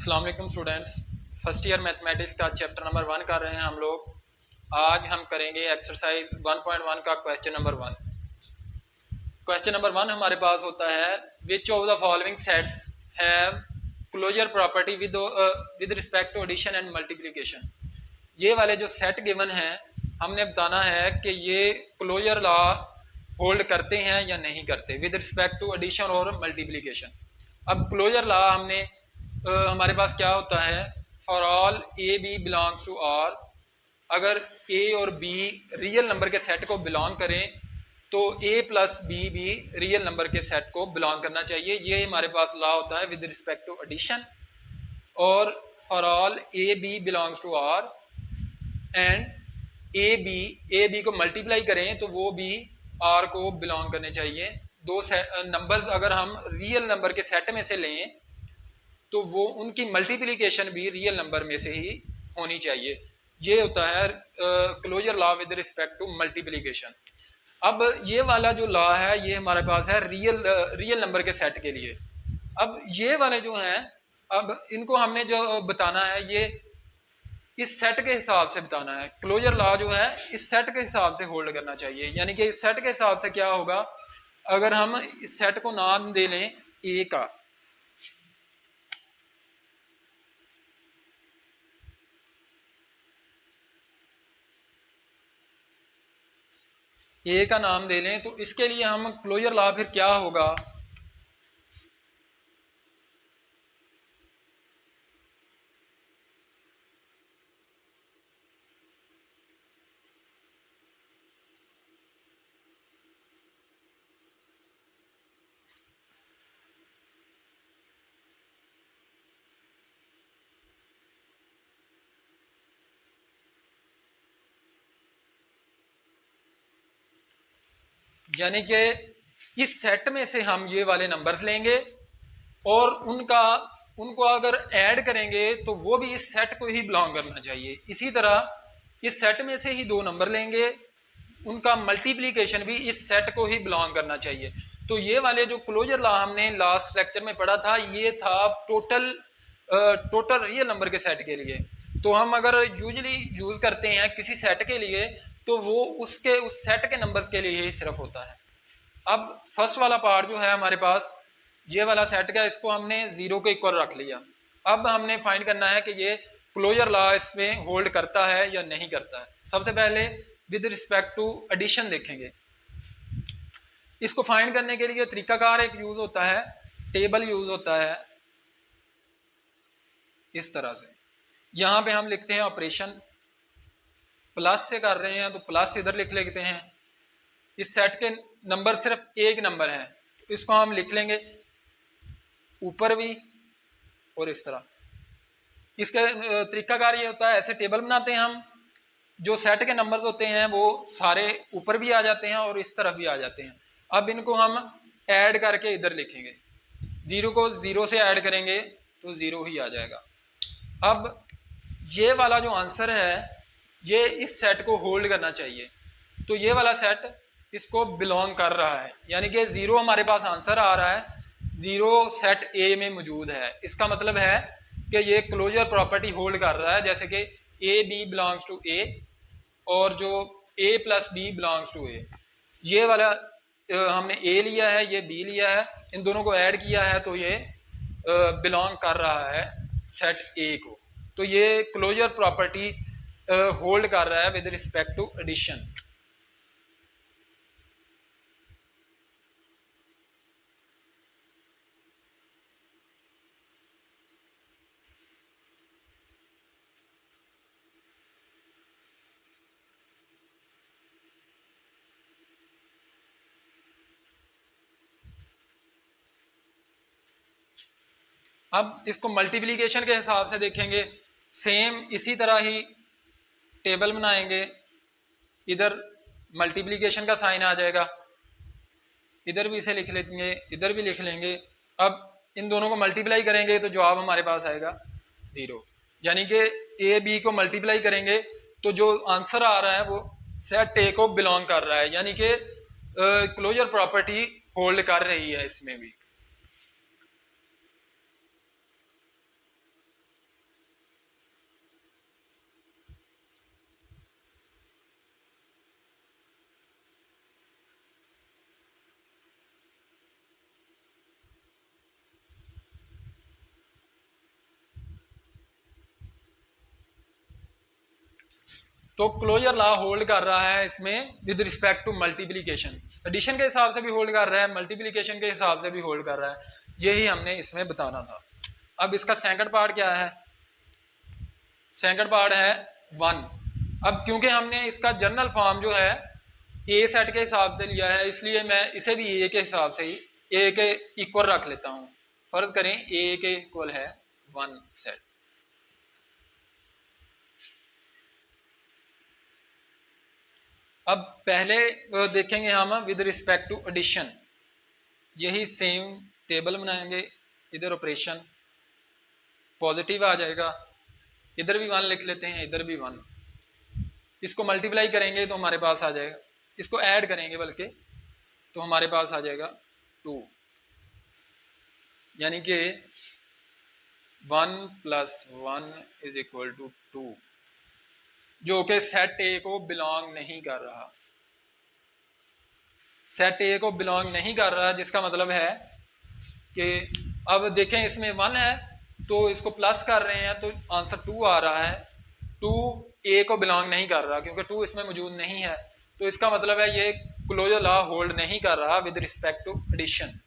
अस्सलाम वालेकुम students, first year mathematics का चैप्टर नंबर 1 कर रहे हैं हम लोग। आज हम करेंगे एक्सरसाइज 1.1 का क्वेश्चन नंबर 1। क्वेश्चन नंबर 1 हमारे पास होता है, which of the following sets have closure property with respect to addition and multiplication. ये वाले जो सेट गिवन हैं, हमने बताना है कि ये क्लोजर लॉ होल्ड करते हैं या नहीं करते विद रिस्पेक्ट टू एडिशन और मल्टीप्लिकेशन। अब क्लोजर लॉ हमने हमारे पास क्या होता है, for all A B belongs to R. अगर ए और बी रियल नंबर के सेट को बिलोंग करें तो ए प्लस बी भी रियल नंबर के सेट को बिलोंग करना चाहिए। ये हमारे पास लॉ होता है विद रिस्पेक्ट टू एडिशन। और for all A B belongs to R and A B को मल्टीप्लाई करें तो वो भी आर को बिलोंग करने चाहिए। दो नंबर्स अगर हम रियल नंबर के सेट में से लें तो वो उनकी मल्टीप्लिकेशन भी रियल नंबर में से ही होनी चाहिए। ये होता है closure law with respect to multiplication. अब ये वाला जो लॉ है ये हमारे पास है रियल नंबर के सेट के लिए। अब ये वाले जो हैं, अब इनको हमने जो बताना है ये इस सेट के हिसाब से बताना है। क्लोजर लॉ जो है इस सेट के हिसाब से होल्ड करना चाहिए, यानी कि इस सेट के हिसाब से क्या होगा, अगर हम इस सेट को नाम दे लें ए का, ए का नाम दे लें तो इसके लिए हम क्लोजर लॉ फिर क्या होगा, यानी कि इस सेट में से हम ये वाले नंबर्स लेंगे और उनको अगर ऐड करेंगे तो वो भी इस सेट को ही बिलोंग करना चाहिए। इसी तरह इस सेट में से ही दो नंबर लेंगे, उनका मल्टीप्लिकेशन भी इस सेट को ही बिलोंग करना चाहिए। तो ये वाले जो क्लोजर लॉ हमने लास्ट लेक्चर में पढ़ा था, ये था टोटल रियल नंबर के सेट के लिए। तो हम अगर यूजली यूज़ करते हैं किसी सेट के लिए तो वो उस सेट के नंबर्स के लिए ही सिर्फ होता है। अब फर्स्ट वाला पार्ट जो है हमारे पास, ये वाला सेट का, इसको हमने ज़ीरो के इक्वल रख लिया। अब हमने फाइंड करना है कि ये क्लोजर लॉ इसमें होल्ड करता है या नहीं करता है। सबसे पहले विद रिस्पेक्ट टू एडिशन देखेंगे। इसको फाइंड करने के लिए तरीकाकार एक यूज़ होता है, टेबल यूज़ होता है इस तरह से। यहाँ पे हम लिखते हैं ऑपरेशन, प्लस से कर रहे हैं तो प्लस इधर लिख लेते हैं। इस सेट के नंबर सिर्फ एक नंबर है तो इसको हम लिख लेंगे ऊपर भी और इस तरह। इसका तरीकाकार ये होता है, ऐसे टेबल बनाते हैं हम, जो सेट के नंबर्स होते हैं वो सारे ऊपर भी आ जाते हैं और इस तरफ भी आ जाते हैं। अब इनको हम ऐड करके इधर लिखेंगे, ज़ीरो को ज़ीरो से ऐड करेंगे तो ज़ीरो ही आ जाएगा। अब ये वाला जो आंसर है ये इस सेट को होल्ड करना चाहिए, तो ये वाला सेट इसको बिलोंग कर रहा है, यानी कि ज़ीरो हमारे पास आंसर आ रहा है, ज़ीरो सेट ए में मौजूद है। इसका मतलब है कि ये क्लोजर प्रॉपर्टी होल्ड कर रहा है, जैसे कि ए बी बिलोंग्स टू ए और जो ए प्लस बी बिलोंग्स टू ए। ये वाला हमने ए लिया है, ये बी लिया है, इन दोनों को ऐड किया है तो ये बिलोंग कर रहा है सेट ए को। तो ये क्लोजर प्रॉपर्टी होल्ड कर रहा है विद रिस्पेक्ट टू एडिशन। अब इसको मल्टीप्लिकेशन के हिसाब से देखेंगे, सेम इसी तरह ही टेबल बनाएंगे, इधर मल्टीप्लिकेशन का साइन आ जाएगा, इधर भी इसे लिख लेंगे, इधर भी लिख लेंगे। अब इन दोनों को मल्टीप्लाई करेंगे तो जवाब हमारे पास आएगा ज़ीरो, यानी कि ए बी को मल्टीप्लाई करेंगे तो जो आंसर आ रहा है वो सेट ए को बिलोंग कर रहा है, यानी कि क्लोजर प्रॉपर्टी होल्ड कर रही है इसमें भी। तो क्लोजर लॉ होल्ड कर रहा है इसमें with respect to multiplication, addition के हिसाब से भी होल्ड कर रहा है, मल्टीप्लिकेशन के हिसाब से भी होल्ड कर रहा है, यही हमने इसमें बताना था। अब इसका सेकंड पार्ट क्या है, सेकंड पार्ट है 1। अब क्योंकि हमने इसका जनरल फॉर्म जो है ए सेट के हिसाब से लिया है, इसलिए मैं इसे भी ए के हिसाब से ही ए के इक्वल रख लेता हूँ। फर्ज करें ए के इक्वल है 1 सेट। अब पहले देखेंगे हम विद रिस्पेक्ट टू एडिशन, यही सेम टेबल बनाएंगे, इधर ऑपरेशन पॉजिटिव आ जाएगा, इधर भी 1 लिख लेते हैं, इधर भी 1। इसको मल्टीप्लाई करेंगे तो हमारे पास आ जाएगा, इसको ऐड करेंगे बल्कि तो हमारे पास आ जाएगा 2, यानी कि 1 + 1 = 2, जो कि सेट ए को बिलोंग नहीं कर रहा, सेट ए को बिलोंग नहीं कर रहा, जिसका मतलब है कि अब देखें इसमें 1 है तो इसको प्लस कर रहे हैं तो आंसर 2 आ रहा है, 2 ए को बिलोंग नहीं कर रहा क्योंकि 2 इसमें मौजूद नहीं है, तो इसका मतलब है ये क्लोजर लॉ होल्ड नहीं कर रहा with respect to addition.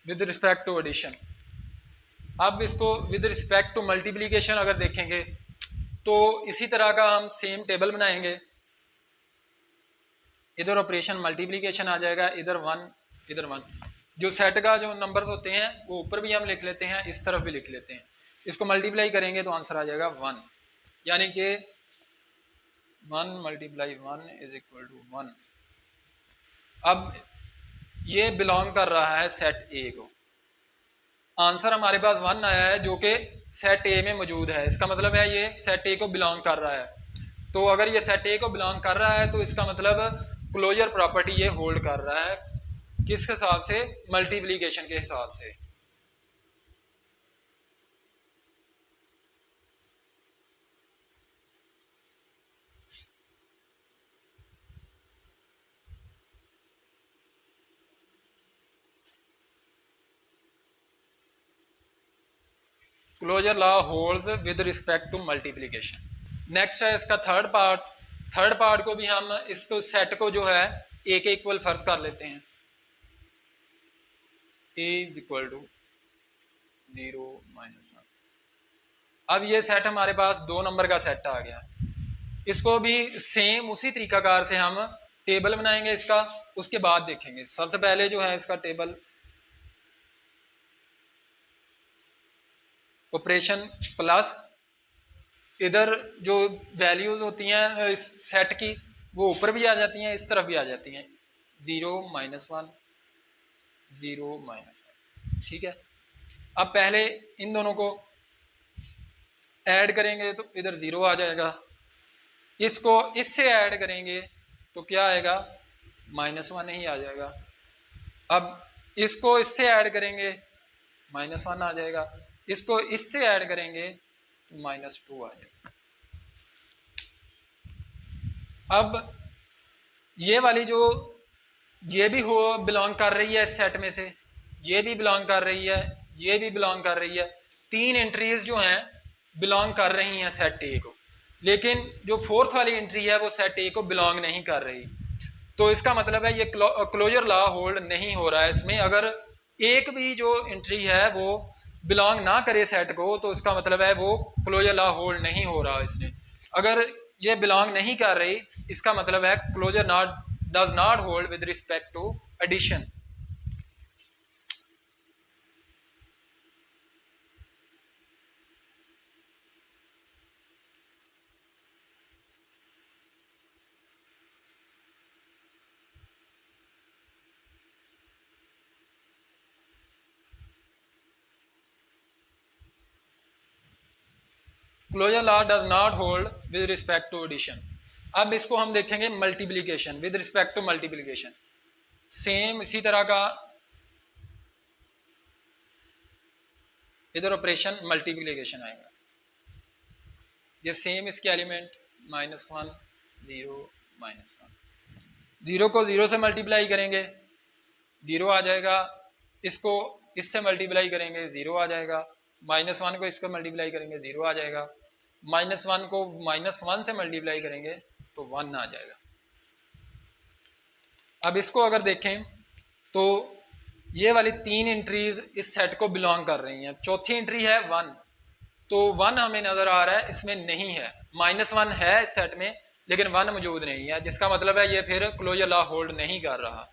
With respect to addition. अब इसको विद रिस्पेक्ट टू मल्टीप्लिकेशन अगर देखेंगे तो इसी तरह का हम सेम टेबल बनाएंगे, इधर ऑपरेशन मल्टीप्लिकेशन आ जाएगा, इधर 1 इधर 1, जो सेट का जो नंबर्स होते हैं वो ऊपर भी हम लिख लेते हैं, इस तरफ भी लिख लेते हैं, इसको मल्टीप्लाई करेंगे तो आंसर आ जाएगा 1, यानी कि 1 × 1 = 1। अब ये बिलोंग कर रहा है सेट ए को, आंसर हमारे पास 1 आया है जो कि सेट ए में मौजूद है, इसका मतलब है ये सेट ए को बिलोंग कर रहा है। तो अगर ये सेट ए को बिलोंग कर रहा है तो इसका मतलब क्लोजर प्रॉपर्टी ये होल्ड कर रहा है, किस हिसाब से, मल्टीप्लिकेशन के हिसाब से। Closure law holds with respect to multiplication. Next है इसका थर्ड पार्ट, थर्ड पार्ट को भी हम इसको सेट को जो है ए के इक्वल फर्ज कर लेते हैं, ए = 0 - 1। अब ये सेट हमारे पास 2 नंबर का सेट आ गया, इसको भी सेम उसी तरीकाकार से हम टेबल बनाएंगे इसका, उसके बाद देखेंगे। सबसे पहले जो है इसका टेबल ऑपरेशन प्लस, इधर जो वैल्यूज होती हैं इस सेट की वो ऊपर भी आ जाती हैं, इस तरफ भी आ जाती हैं, 0 - 1 0 - 1, ठीक है। अब पहले इन दोनों को ऐड करेंगे तो इधर 0 आ जाएगा, इसको इससे ऐड करेंगे तो क्या आएगा, -1 ही आ जाएगा। अब इसको इससे ऐड करेंगे -1 आ जाएगा, इसको इससे ऐड करेंगे तो -2 आ जाएगा। अब ये वाली जो ये भी हो बिलोंग कर रही है इस सेट में से, ये भी बिलोंग कर रही है, ये भी बिलोंग कर रही है, 3 एंट्रीज जो हैं बिलोंग कर रही हैं सेट ए को, लेकिन जो फोर्थ वाली एंट्री है वो सेट ए को बिलोंग नहीं कर रही, तो इसका मतलब है ये क्लोजर लॉ होल्ड नहीं हो रहा है इसमें। अगर एक भी जो एंट्री है वो बिलोंग ना करे सेट को तो इसका मतलब है वो क्लोजर लॉ होल्ड नहीं हो रहा इसमें। अगर ये बिलोंग नहीं कर रही, इसका मतलब है closure does not hold with respect to addition. Closure law does not hold with respect to addition. अब इसको हम देखेंगे multiplication, with respect to multiplication, same इसी तरह का इधर ऑपरेशन मल्टीप्लिकेशन आएगा। ये सेम इसके एलिमेंट -1 0 -1, 0 को 0 से मल्टीप्लाई करेंगे 0 आ जाएगा, इसको इससे मल्टीप्लाई करेंगे 0 आ जाएगा, -1 को इसको मल्टीप्लाई करेंगे 0 आ जाएगा, -1 को -1 से मल्टीप्लाई करेंगे तो 1 आ जाएगा। अब इसको अगर देखें तो ये वाली 3 एंट्रीज इस सेट को बिलोंग कर रही हैं। चौथी एंट्री है 1, तो 1 हमें नज़र आ रहा है इसमें नहीं है, -1 है इस सेट में लेकिन 1 मौजूद नहीं है, जिसका मतलब है ये फिर क्लोजर लॉ होल्ड नहीं कर रहा।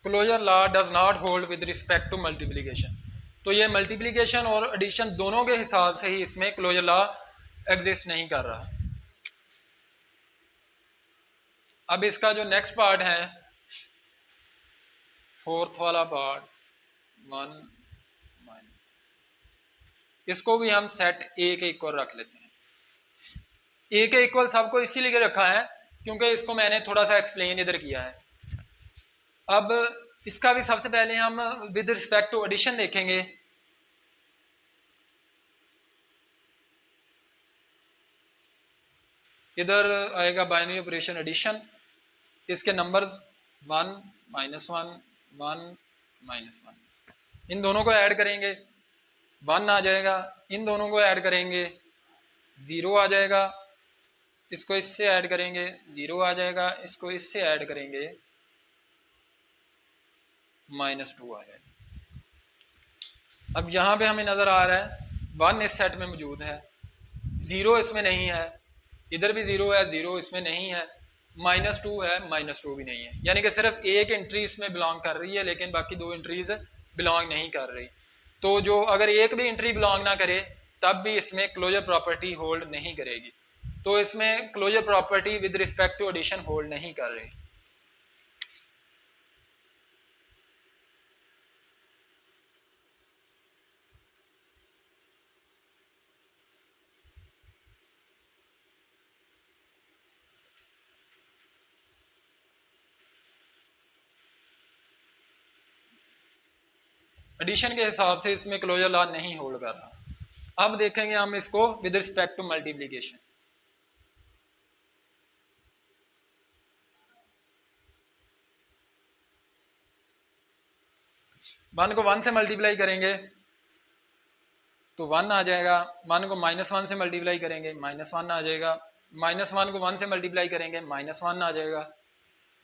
Closure law does not hold with respect to multiplication. तो ये मल्टीप्लिकेशन और एडिशन दोनों के हिसाब से ही इसमें क्लोजर लॉ एग्जिस्ट नहीं कर रहा। अब इसका जो नेक्स्ट पार्ट है, फोर्थ वाला पार्ट 1 इसको भी हम सेट ए के इक्वल रख लेते हैं। ए के इक्वल सबको इसीलिए रखा है क्योंकि इसको मैंने थोड़ा सा एक्सप्लेन इधर किया है। अब इसका भी सबसे पहले हम विद रिस्पेक्ट टू एडिशन देखेंगे। इधर आएगा बाइनरी ऑपरेशन एडिशन, इसके नंबर्स 1 -1 1 -1, इन दोनों को ऐड करेंगे 1 आ जाएगा, इन दोनों को ऐड करेंगे 0 आ जाएगा, इसको इससे ऐड करेंगे 0 आ जाएगा, इसको इससे ऐड करेंगे -2 आ जाएगा। अब यहाँ पे हमें नज़र आ रहा है 1 इस सेट में मौजूद है, 0 इसमें नहीं है, इधर भी 0 है, 0 इसमें नहीं है, -2 है, -2 भी नहीं है, यानी कि सिर्फ एक एंट्री इसमें बिलोंग कर रही है लेकिन बाकी 2 एंट्रीज बिलोंग नहीं कर रही। तो जो अगर एक भी एंट्री बिलोंग ना करे तब भी इसमें क्लोजर प्रॉपर्टी होल्ड नहीं करेगी, तो इसमें closure property with respect to addition hold नहीं कर रही। एडिशन के हिसाब से इसमें क्लोजर लॉ नहीं होल्ड कर रहा। अब देखेंगे हम इसको with respect to multiplication. One को 1 से मल्टीप्लाई करेंगे तो 1 आ जाएगा, 1 को -1 से मल्टीप्लाई करेंगे -1 आ जाएगा, -1 को 1 से मल्टीप्लाई करेंगे -1 आ जाएगा,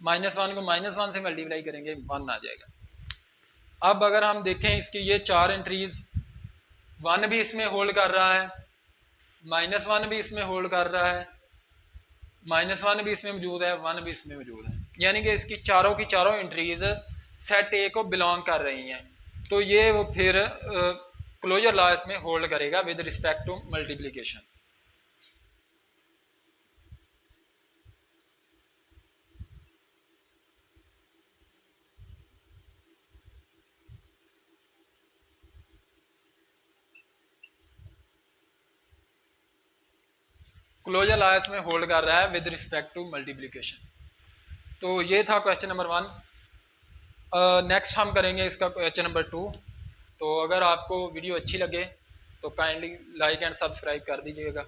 -1 को -1 से मल्टीप्लाई करेंगे 1 आ जाएगा। अब अगर हम देखें इसकी ये 4 एंट्रीज, 1 भी इसमें होल्ड कर रहा है, -1 भी इसमें होल्ड कर रहा है, -1 भी इसमें मौजूद है, 1 भी इसमें मौजूद है, यानी कि इसकी चारों की चारों एंट्रीज सेट ए को बिलोंग कर रही हैं। तो ये वो फिर क्लोजर लॉ इसमें होल्ड करेगा with respect to multiplication. Closure law इसमें होल्ड कर रहा है विद रिस्पेक्ट टू मल्टीप्लिकेशन। तो ये था क्वेश्चन नंबर 1। नेक्स्ट हम करेंगे इसका क्वेश्चन नंबर 2। तो अगर आपको वीडियो अच्छी लगे तो काइंडली लाइक एंड सब्सक्राइब कर दीजिएगा।